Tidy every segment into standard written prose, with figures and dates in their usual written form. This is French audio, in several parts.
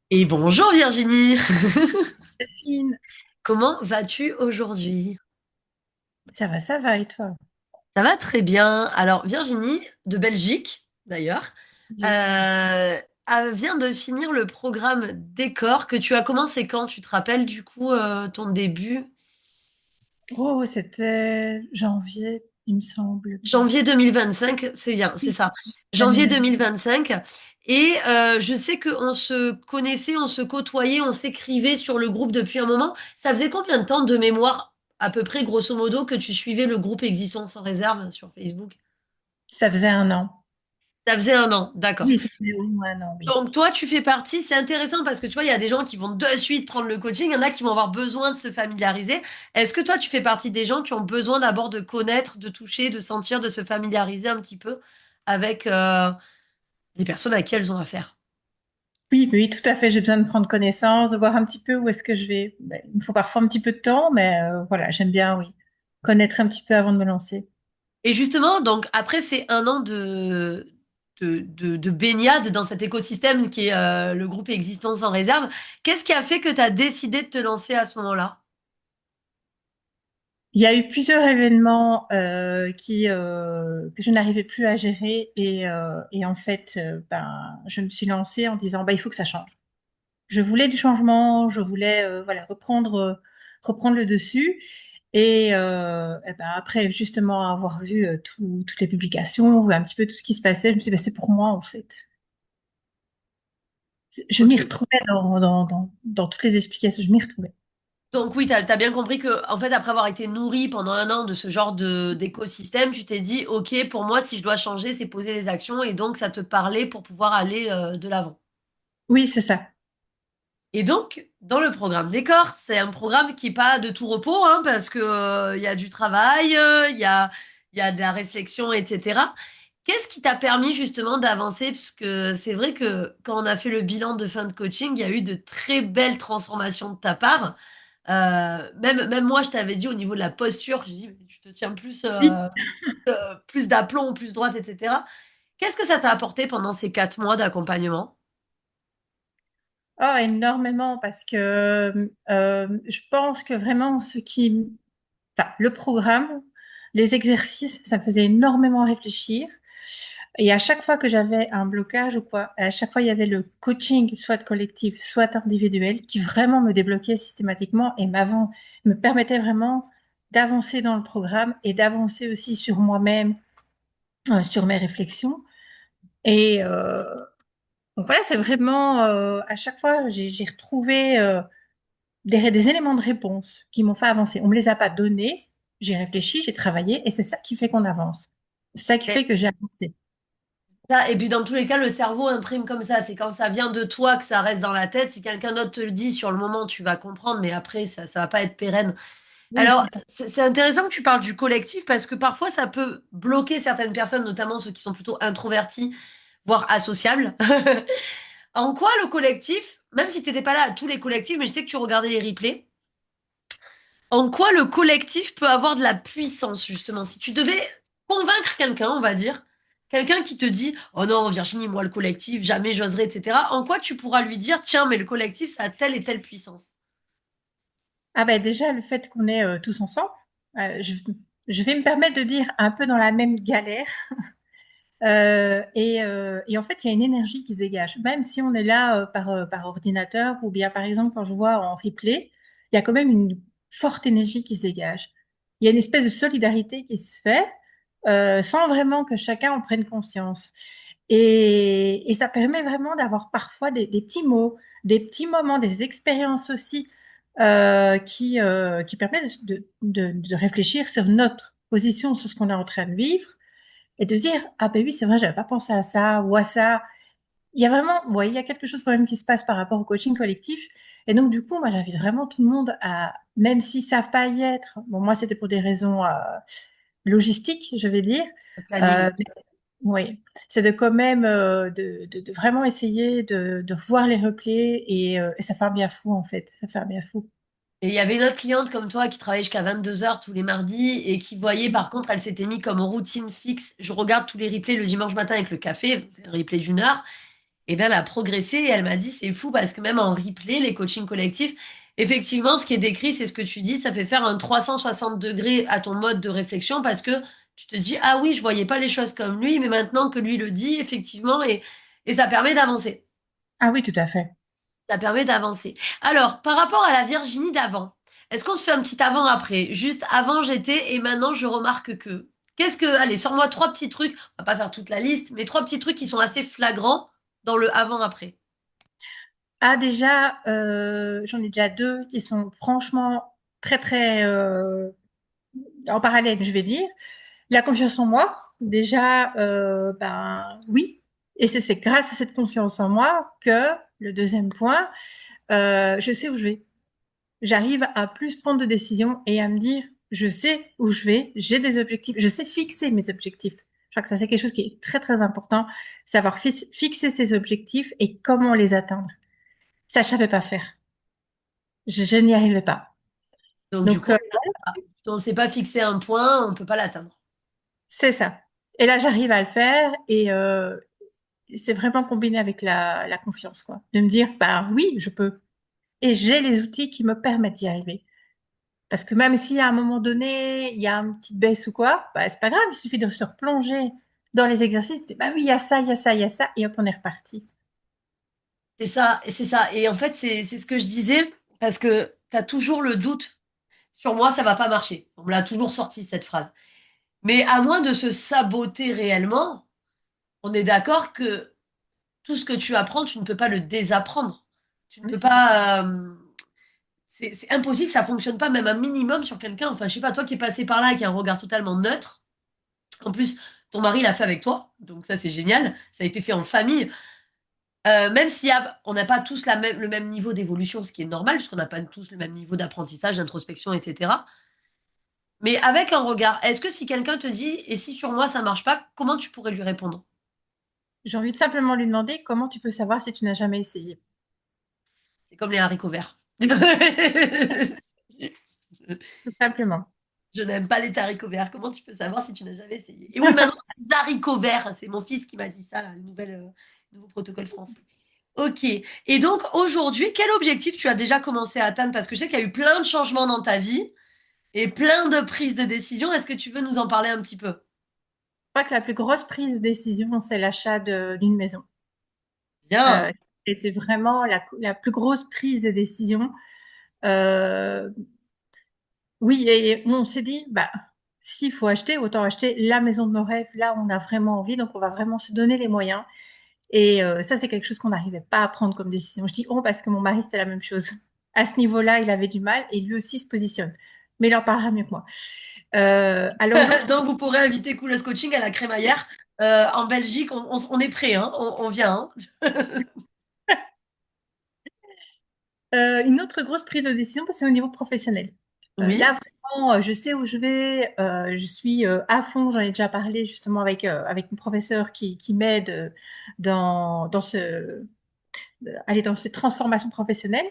Et bonjour Virginie, Delphine, comment vas-tu aujourd'hui? ça va, et toi? Ça va très bien. Alors Virginie, de Belgique d'ailleurs, euh, vient de finir le programme Décor que tu as commencé quand? Tu te rappelles du coup ton début? Oh, c'était janvier, il me semble bien. Janvier 2025, c'est bien, c'est Oui, ça. l'année Janvier dernière. 2025. Et je sais qu'on se connaissait, on se côtoyait, on s'écrivait sur le groupe depuis un moment. Ça faisait combien de temps de mémoire, à peu près, grosso modo, que tu suivais le groupe Existence sans réserve sur Facebook? Ça faisait un an. Ça faisait un an, d'accord. Oui, ça faisait au moins un an, oui. Donc toi, tu fais partie, c'est intéressant parce que tu vois, il y a des gens qui vont de suite prendre le coaching, il y en a qui vont avoir besoin de se familiariser. Est-ce que toi, tu fais partie des gens qui ont besoin d'abord de connaître, de toucher, de sentir, de se familiariser un petit peu avec les personnes à qui elles ont affaire? Oui, oui, tout à fait. J'ai besoin de prendre connaissance, de voir un petit peu où est-ce que je vais. Ben, il me faut parfois un petit peu de temps, mais voilà, j'aime bien, oui, connaître un petit peu avant de me lancer. Et justement, donc après ces un an de baignade dans cet écosystème qui est le groupe Existence en réserve, qu'est-ce qui a fait que tu as décidé de te lancer à ce moment-là? Il y a eu plusieurs événements que je n'arrivais plus à gérer et en fait, ben, je me suis lancée en disant, bah, il faut que ça change. Je voulais du changement, je voulais voilà reprendre le dessus. Et ben après justement avoir vu toutes les publications, vu un petit peu tout ce qui se passait, je me suis dit, ben, c'est pour moi en fait. Je m'y Ok. retrouvais dans toutes les explications, je m'y retrouvais. Donc oui, t'as bien compris que, en fait, après avoir été nourri pendant un an de ce genre d'écosystème, tu t'es dit, ok, pour moi, si je dois changer, c'est poser des actions, et donc ça te parlait pour pouvoir aller de l'avant. Oui, c'est ça. Et donc, dans le programme Décor, c'est un programme qui n'est pas de tout repos, hein, parce que, il y a du travail, il y a de la réflexion, etc. Qu'est-ce qui t'a permis justement d'avancer? Parce que c'est vrai que quand on a fait le bilan de fin de coaching, il y a eu de très belles transformations de ta part. Même moi, je t'avais dit au niveau de la posture, j'ai dit, mais tu te tiens plus, Oui. plus d'aplomb, plus droite, etc. Qu'est-ce que ça t'a apporté pendant ces 4 mois d'accompagnement? Oh, énormément parce que je pense que vraiment enfin, le programme, les exercices, ça me faisait énormément réfléchir. Et à chaque fois que j'avais un blocage ou quoi, à chaque fois il y avait le coaching, soit collectif, soit individuel, qui vraiment me débloquait systématiquement et me permettait vraiment d'avancer dans le programme et d'avancer aussi sur moi-même, sur mes réflexions. Et donc voilà, c'est vraiment à chaque fois j'ai retrouvé des éléments de réponse qui m'ont fait avancer. On me les a pas donnés, j'ai réfléchi, j'ai travaillé et c'est ça qui fait qu'on avance. C'est ça qui Et fait que j'ai avancé. ça, et puis dans tous les cas, le cerveau imprime comme ça. C'est quand ça vient de toi que ça reste dans la tête. Si quelqu'un d'autre te le dit sur le moment, tu vas comprendre, mais après, ça va pas être pérenne. Oui, Alors, c'est ça. c'est intéressant que tu parles du collectif parce que parfois, ça peut bloquer certaines personnes, notamment ceux qui sont plutôt introvertis, voire associables. En quoi le collectif, même si tu n'étais pas là à tous les collectifs, mais je sais que tu regardais les replays, en quoi le collectif peut avoir de la puissance, justement? Si tu devais convaincre quelqu'un, on va dire, quelqu'un qui te dit, oh non, Virginie, moi, le collectif, jamais j'oserais, etc., en quoi tu pourras lui dire, tiens, mais le collectif, ça a telle et telle puissance? Ah ben déjà, le fait qu'on est tous ensemble, euh, je, je vais me permettre de dire un peu dans la même galère. Et en fait, il y a une énergie qui se dégage. Même si on est là par ordinateur ou bien par exemple quand je vois en replay, il y a quand même une forte énergie qui se dégage. Il y a une espèce de solidarité qui se fait sans vraiment que chacun en prenne conscience. Et ça permet vraiment d'avoir parfois des petits mots, des petits moments, des expériences aussi qui permettent de réfléchir sur notre position, sur ce qu'on est en train de vivre et de dire, ah ben oui, c'est vrai, j'avais pas pensé à ça ou à ça. Il y a vraiment, ouais, il y a quelque chose quand même qui se passe par rapport au coaching collectif. Et donc, du coup, moi, j'invite vraiment tout le monde à, même s'ils savent pas y être, bon, moi, c'était pour des raisons logistiques, je vais dire. Le planning. Mais oui, c'est de quand même de vraiment essayer de voir les replays et ça fait un bien fou, en fait. Ça fait un bien fou. Et il y avait une autre cliente comme toi qui travaillait jusqu'à 22 heures tous les mardis et qui voyait, par contre, elle s'était mis comme routine fixe. Je regarde tous les replays le dimanche matin avec le café, c'est un replay d'1 heure. Et bien, elle a progressé et elle m'a dit, c'est fou parce que même en replay, les coachings collectifs, effectivement, ce qui est décrit, c'est ce que tu dis, ça fait faire un 360 degrés à ton mode de réflexion parce que tu te dis, ah oui, je voyais pas les choses comme lui, mais maintenant que lui le dit, effectivement, et ça permet d'avancer. Ah oui, tout à fait. Ça permet d'avancer. Alors, par rapport à la Virginie d'avant, est-ce qu'on se fait un petit avant-après? Juste avant j'étais et maintenant je remarque que. Qu'est-ce que. Allez, sors-moi trois petits trucs. On va pas faire toute la liste, mais trois petits trucs qui sont assez flagrants dans le avant-après. Ah déjà, j'en ai déjà deux qui sont franchement très très en parallèle, je vais dire. La confiance en moi, déjà, ben oui. Et c'est grâce à cette confiance en moi que le deuxième point, je sais où je vais. J'arrive à plus prendre de décisions et à me dire, je sais où je vais, j'ai des objectifs, je sais fixer mes objectifs. Je crois que ça, c'est quelque chose qui est très, très important, savoir fixer ses objectifs et comment les atteindre. Ça, je savais pas faire. Je n'y arrivais pas. Donc du Donc, coup, si on ne s'est pas fixé un point, on ne peut pas l'atteindre. c'est ça. Et là, j'arrive à le faire et c'est vraiment combiné avec la confiance, quoi. De me dire, bah oui, je peux. Et j'ai les outils qui me permettent d'y arriver. Parce que même si à un moment donné, il y a une petite baisse ou quoi, bah, c'est pas grave, il suffit de se replonger dans les exercices. Bah oui, il y a ça, il y a ça, il y a ça, et hop, on est reparti. C'est ça, et c'est ça. Et en fait, c'est ce que je disais, parce que tu as toujours le doute sur moi, ça va pas marcher. On me l'a toujours sorti, cette phrase. Mais à moins de se saboter réellement, on est d'accord que tout ce que tu apprends, tu ne peux pas le désapprendre. Tu ne Oui, peux c'est ça. pas. C'est impossible que ça fonctionne pas, même un minimum sur quelqu'un. Enfin, je sais pas, toi qui es passé par là et qui a un regard totalement neutre. En plus, ton mari l'a fait avec toi, donc ça c'est génial. Ça a été fait en famille. Même si on n'a pas tous le même niveau d'évolution, ce qui est normal, puisqu'on n'a pas tous le même niveau d'apprentissage, d'introspection, etc. Mais avec un regard, est-ce que si quelqu'un te dit, et si sur moi ça marche pas, comment tu pourrais lui répondre? J'ai envie de simplement lui demander comment tu peux savoir si tu n'as jamais essayé. C'est comme les haricots verts. Tout simplement. Je n'aime pas les haricots verts. Comment tu peux savoir si tu n'as jamais essayé? Et oui, maintenant, les haricots verts, c'est mon fils qui m'a dit ça, là, nouveau protocole français. Ok. Et donc, aujourd'hui, quel objectif tu as déjà commencé à atteindre? Parce que je sais qu'il y a eu plein de changements dans ta vie et plein de prises de décision. Est-ce que tu veux nous en parler un petit peu? Je crois que la plus grosse prise de décision, c'est l'achat d'une maison. Bien. C'était vraiment la plus grosse prise de décision. Euh, oui, et on s'est dit, bah, s'il faut acheter, autant acheter la maison de nos rêves. Là, on a vraiment envie, donc on va vraiment se donner les moyens. Et ça, c'est quelque chose qu'on n'arrivait pas à prendre comme décision. Je dis oh parce que mon mari, c'était la même chose. À ce niveau-là, il avait du mal et lui aussi se positionne. Mais il en parlera mieux que moi. Alors l'autre, Donc, vous pourrez inviter Coolest Coaching à la crémaillère. En Belgique, on est prêt, hein, on vient. Hein. une autre grosse prise de décision, c'est au niveau professionnel. Oui. Là, vraiment, je sais où je vais. Je suis à fond. J'en ai déjà parlé justement avec mon professeur qui m'aide dans aller dans cette transformation professionnelle.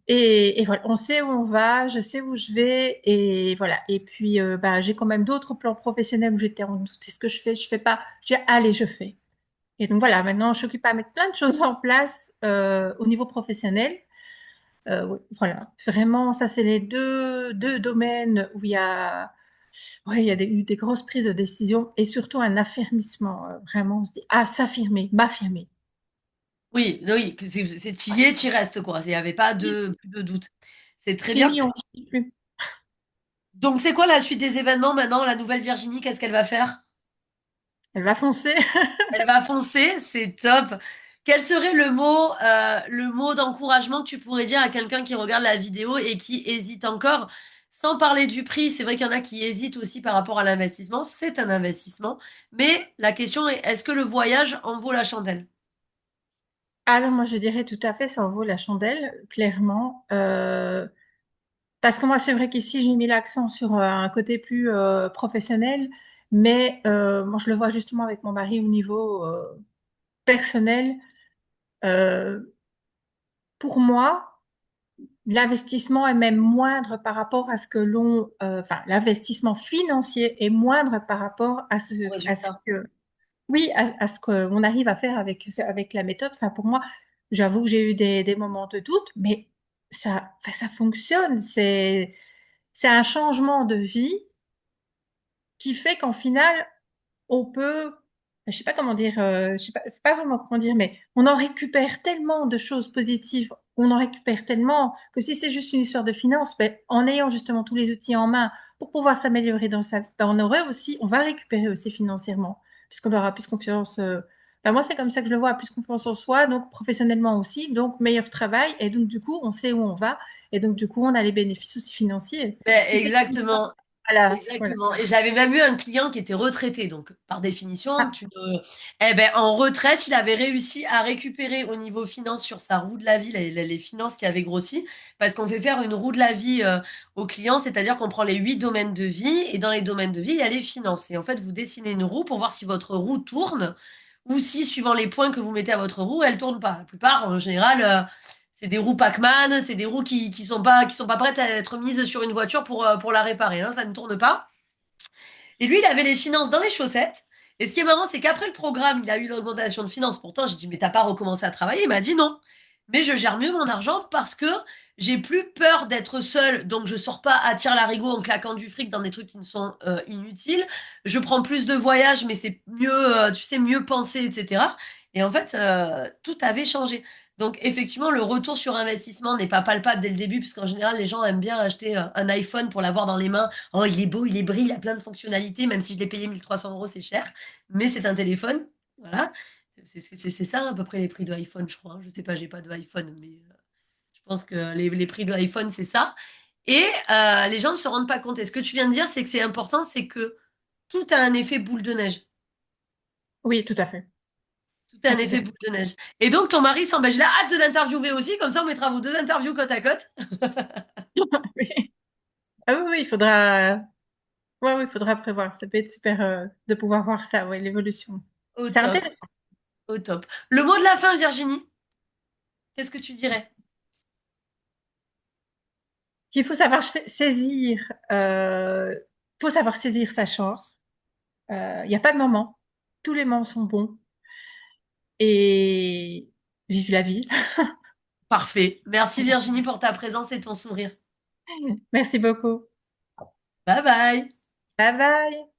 Et voilà, on sait où on va, je sais où je vais, et voilà. Et puis, bah, j'ai quand même d'autres plans professionnels où j'étais en doute. Est-ce que je fais pas? Je dis, allez, je fais. Et donc voilà, maintenant, je s'occupe à mettre plein de choses en place au niveau professionnel. Oui, voilà, vraiment, ça, c'est les deux domaines où ouais, il y a eu des grosses prises de décision et surtout un affermissement. Vraiment, on se dit, ah, s'affirmer, m'affirmer. Oui, oui, t'y y es, t'y restes, quoi. Il n'y avait pas plus de doute. C'est très bien. Fini, on ne change plus. Donc, c'est quoi la suite des événements maintenant? La nouvelle Virginie, qu'est-ce qu'elle va faire? Elle va foncer. Elle va foncer, c'est top. Quel serait le mot d'encouragement que tu pourrais dire à quelqu'un qui regarde la vidéo et qui hésite encore? Sans parler du prix, c'est vrai qu'il y en a qui hésitent aussi par rapport à l'investissement. C'est un investissement. Mais la question est, est-ce que le voyage en vaut la chandelle? Alors moi je dirais tout à fait, ça en vaut la chandelle, clairement. Parce que moi c'est vrai qu'ici j'ai mis l'accent sur un côté plus professionnel, mais moi je le vois justement avec mon mari au niveau personnel. Euh, pour moi, l'investissement est même moindre par rapport à ce que enfin l'investissement financier est moindre par rapport Au à ce résultat. que oui, à ce qu'on arrive à faire avec la méthode. Enfin, pour moi, j'avoue que j'ai eu des moments de doute, mais enfin, ça fonctionne. C'est un changement de vie qui fait qu'en final, on peut, je sais pas comment dire, je sais pas vraiment comment dire, mais on en récupère tellement de choses positives, on en récupère tellement que si c'est juste une histoire de finances, ben, en ayant justement tous les outils en main pour pouvoir s'améliorer dans sa vie, ben, on va récupérer aussi financièrement, puisqu'on aura plus confiance. Ben, moi, c'est comme ça que je le vois, plus confiance en soi, donc professionnellement aussi, donc meilleur travail, et donc du coup, on sait où on va, et donc du coup, on a les bénéfices aussi financiers. Ben, Si c'est exactement. voilà, voilà. Exactement. Et j'avais même eu un client qui était retraité. Donc, par définition, Ah, eh ben, en retraite, il avait réussi à récupérer au niveau finance sur sa roue de la vie, les finances qui avaient grossi. Parce qu'on fait faire une roue de la vie au client, c'est-à-dire qu'on prend les 8 domaines de vie. Et dans les domaines de vie, il y a les finances. Et en fait, vous dessinez une roue pour voir si votre roue tourne ou si, suivant les points que vous mettez à votre roue, elle tourne pas. La plupart, en général, c'est des roues Pac-Man, c'est des roues qui sont pas prêtes à être mises sur une voiture pour la réparer, hein, ça ne tourne pas. Et lui, il avait les finances dans les chaussettes. Et ce qui est marrant, c'est qu'après le programme, il a eu l'augmentation de finances. Pourtant, j'ai dit, mais t'as pas recommencé à travailler? Il m'a dit non. Mais je gère mieux mon argent parce que j'ai plus peur d'être seule. Donc, je sors pas à tire-larigot en claquant du fric dans des trucs qui ne sont inutiles. Je prends plus de voyages, mais c'est mieux, tu sais, mieux penser, etc. Et en fait, tout avait changé. Donc, effectivement, le retour sur investissement n'est pas palpable dès le début, puisqu'en général, les gens aiment bien acheter un iPhone pour l'avoir dans les mains. Oh, il est beau, il est brille, il a plein de fonctionnalités, même si je l'ai payé 1 300 euros, c'est cher. Mais c'est un téléphone. Voilà. C'est ça à peu près les prix de iPhone, je crois, hein. Je sais pas, j'ai pas de iPhone, mais je pense que les prix de iPhone, c'est ça. Et les gens ne se rendent pas compte. Et ce que tu viens de dire, c'est que c'est important, c'est que tout a un effet boule de neige. oui, tout à fait. Tout a Ah, un tout à effet fait. boule de neige. Et donc, ton mari s'en, ben, je l'ai hâte de l'interviewer aussi, comme ça on mettra vos deux interviews côte à côte. Oui. Ah oui, oui, il faudra, ouais, oui, il faudra prévoir. Ça peut être super de pouvoir voir ça, ouais, l'évolution. Au C'est top, intéressant. au top. Le mot de la fin, Virginie, qu'est-ce que tu dirais? Il faut savoir saisir, faut savoir saisir sa chance. Il n'y a pas de moment. Tous les moments sont bons et vive la vie. Parfait. Merci Virginie pour ta présence et ton sourire. Merci beaucoup. Bye bye. Bye bye.